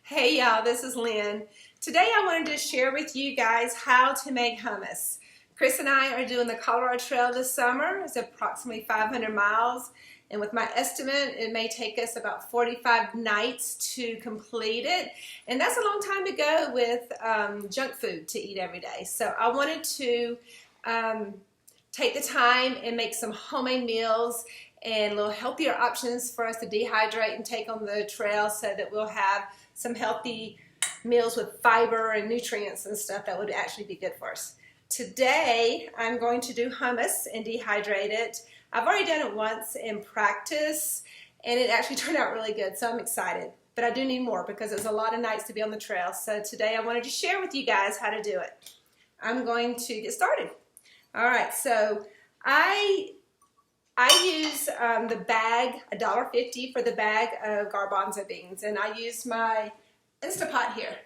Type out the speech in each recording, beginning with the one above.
Hey y'all, this is Lynn. Today I wanted to share with you guys how to make hummus. Chris and I are doing the Colorado Trail this summer. It's approximately 500 miles, and with my estimate it may take us about 45 nights to complete it, and that's a long time to go with junk food to eat every day. So I wanted to take the time and make some homemade meals and a little healthier options for us to dehydrate and take on the trail so that we'll have some healthy meals with fiber and nutrients and stuff that would actually be good for us. Today I'm going to do hummus and dehydrate it. I've already done it once in practice and it actually turned out really good, so I'm excited. But I do need more because it's a lot of nights to be on the trail. So today I wanted to share with you guys how to do it. I'm going to get started. All right, so I use the bag, $1.50 for the bag of garbanzo beans, and I use my Instapot here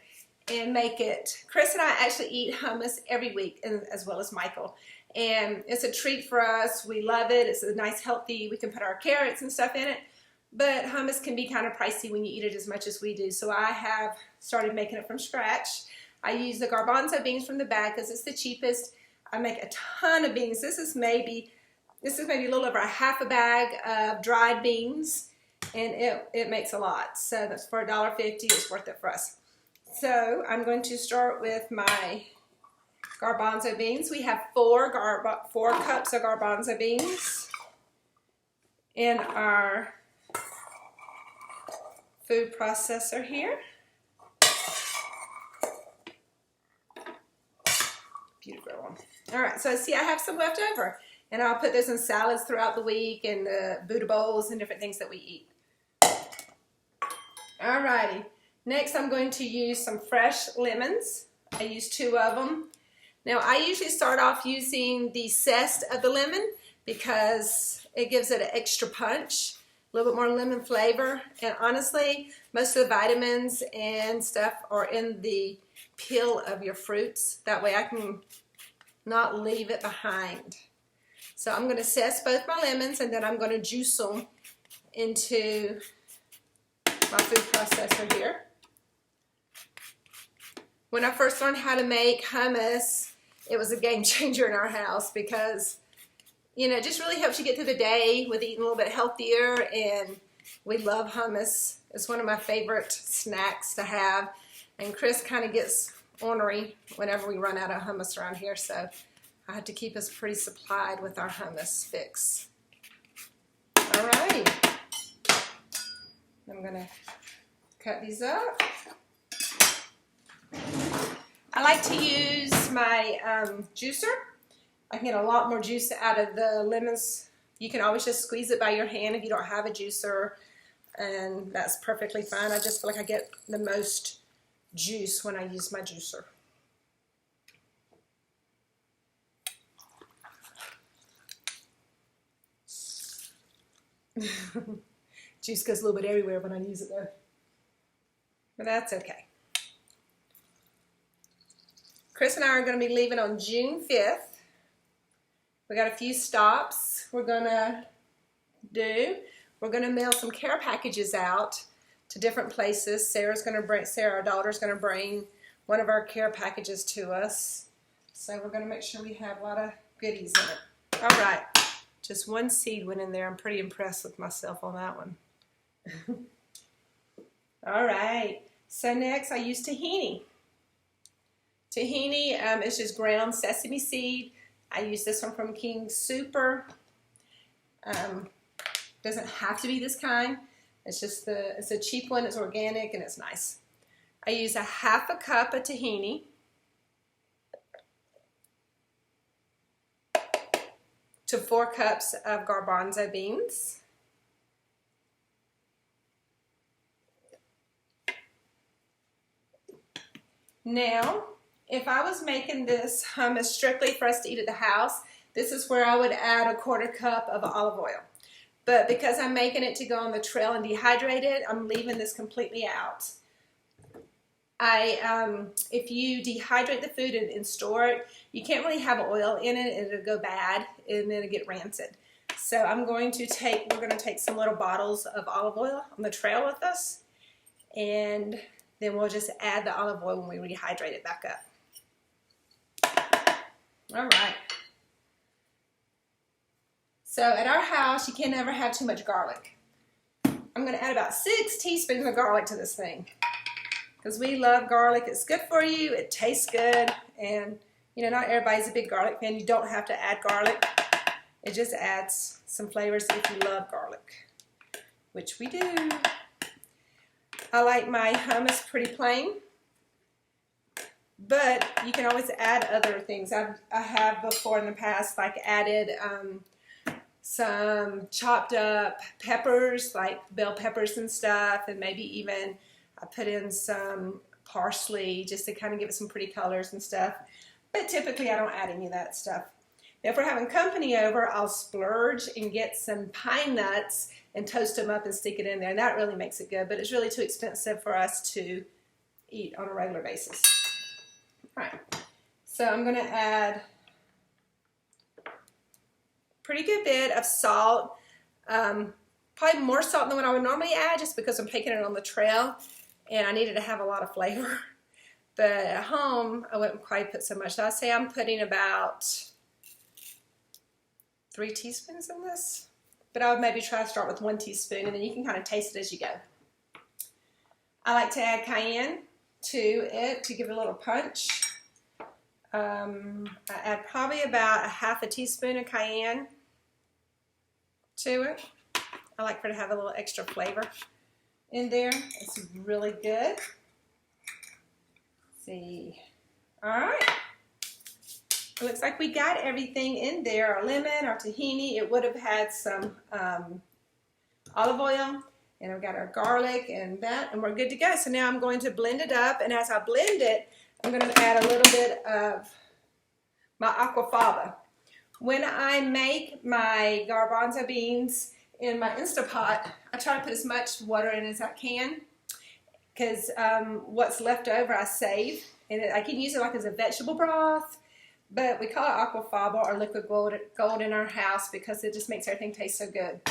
and make it. Chris and I actually eat hummus every week, as well as Michael, and it's a treat for us. We love it. It's a nice, healthy, we can put our carrots and stuff in it, but hummus can be kind of pricey when you eat it as much as we do, so I have started making it from scratch. I use the garbanzo beans from the bag because it's the cheapest. I make a ton of beans. This is maybe a little over a half a bag of dried beans, and it makes a lot. So that's for $1.50. It's worth it for us. So I'm going to start with my garbanzo beans. We have four cups of garbanzo beans in our food processor here. Beautiful. All right, so see, I have some left over, and I'll put those in salads throughout the week and Buddha bowls and different things that we eat. All righty, next I'm going to use some fresh lemons. I use 2 of them. Now I usually start off using the zest of the lemon because it gives it an extra punch, a little bit more lemon flavor, and honestly, most of the vitamins and stuff are in the peel of your fruits. That way I can not leave it behind. So I'm going to zest both my lemons, and then I'm going to juice them into my food processor here. When I first learned how to make hummus, it was a game changer in our house because, you know, it just really helps you get through the day with eating a little bit healthier, and we love hummus. It's one of my favorite snacks to have, and Chris kind of gets ornery whenever we run out of hummus around here, so I have to keep us pretty supplied with our hummus fix. All right, I'm gonna cut these up. I like to use my juicer. I can get a lot more juice out of the lemons. You can always just squeeze it by your hand if you don't have a juicer, and that's perfectly fine. I just feel like I get the most juice when I use my juicer. Juice goes a little bit everywhere when I use it though, but that's okay. Chris and I are going to be leaving on June 5th. We got a few stops we're going to do. We're going to mail some care packages out to different places. Sarah, our daughter's going to bring one of our care packages to us. So we're going to make sure we have a lot of goodies in it. All right, just one seed went in there. I'm pretty impressed with myself on that one. All right, so next I use tahini. Tahini is just ground sesame seed. I use this one from King Super. Doesn't have to be this kind. It's just it's a cheap one, it's organic, and it's nice. I use a half a cup of tahini to 4 cups of garbanzo beans. Now, if I was making this hummus strictly for us to eat at the house, this is where I would add a 1/4 cup of olive oil. But because I'm making it to go on the trail and dehydrate it, I'm leaving this completely out. If you dehydrate the food and store it, you can't really have oil in it, and it'll go bad and then it'll get rancid. So we're going to take some little bottles of olive oil on the trail with us, and Then we'll just add the olive oil when we rehydrate it back up. All right. So at our house, you can never have too much garlic. I'm going to add about 6 teaspoons of garlic to this thing because we love garlic. It's good for you. It tastes good. And, you know, not everybody's a big garlic fan. You don't have to add garlic. It just adds some flavors if you love garlic, which we do. I like my hummus pretty plain, but you can always add other things. I have before in the past like added some chopped up peppers, like bell peppers and stuff, and maybe even I put in some parsley just to kind of give it some pretty colors and stuff. But typically I don't add any of that stuff. Now, if we're having company over, I'll splurge and get some pine nuts and toast them up and stick it in there. And that really makes it good, but it's really too expensive for us to eat on a regular basis. All right, so I'm going to add a pretty good bit of salt, probably more salt than what I would normally add just because I'm taking it on the trail and I needed to have a lot of flavor. But at home, I wouldn't quite put so much. So I'd say I'm putting about 3 teaspoons in this. But I would maybe try to start with 1 teaspoon and then you can kind of taste it as you go. I like to add cayenne to it to give it a little punch. I add probably about a half a teaspoon of cayenne to it. I like for it to have a little extra flavor in there. It's really good. Let's see. All right. It looks like we got everything in there. Our lemon, our tahini. It would have had some olive oil. And I've got our garlic and that. And we're good to go. So now I'm going to blend it up. And as I blend it, I'm going to add a little bit of my aquafaba. When I make my garbanzo beans in my Instapot, I try to put as much water in as I can. Because what's left over I save. And I can use it like as a vegetable broth. But we call it aquafaba or liquid gold in our house because it just makes everything taste so good.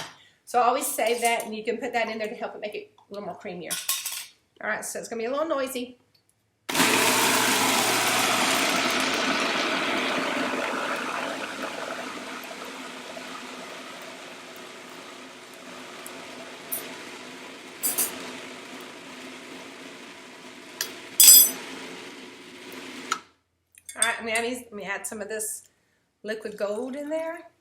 So I always save that, and you can put that in there to help it make it a little more creamier. All right, so it's going to be a little noisy. All right, let me add some of this liquid gold in there.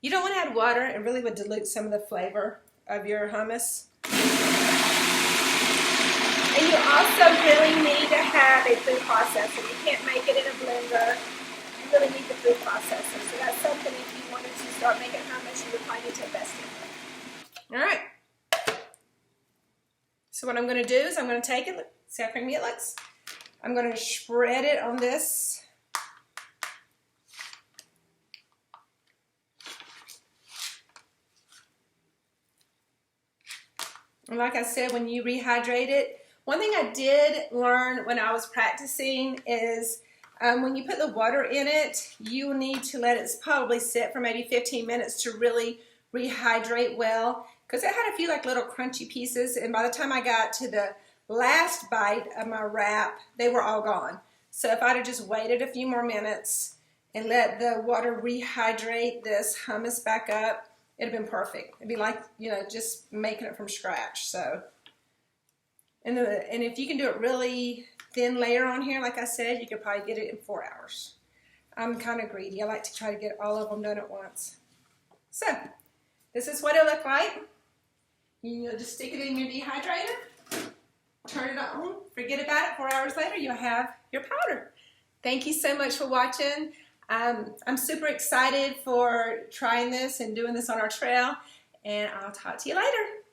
You don't want to add water. It really would dilute some of the flavor of your hummus. And you also really need to have a food processor. You can't make it in a blender. You really need the food processor. So that's something if you wanted to start making hummus, you would probably need to invest in. All right. So what I'm going to do is I'm going to take it. See how creamy it looks? I'm going to spread it on this. And like I said, when you rehydrate it, one thing I did learn when I was practicing is when you put the water in it, you need to let it probably sit for maybe 15 minutes to really rehydrate well. Because it had a few like little crunchy pieces, and by the time I got to the last bite of my wrap, they were all gone. So if I'd have just waited a few more minutes and let the water rehydrate this hummus back up, it'd have been perfect. It'd be like, you know, just making it from scratch. So, and if you can do it really thin layer on here, like I said, you could probably get it in 4 hours. I'm kind of greedy. I like to try to get all of them done at once. So, this is what it looked like. You'll just stick it in your dehydrator, turn it on, forget about it. 4 hours later, you'll have your powder. Thank you so much for watching. I'm super excited for trying this and doing this on our trail, and I'll talk to you later.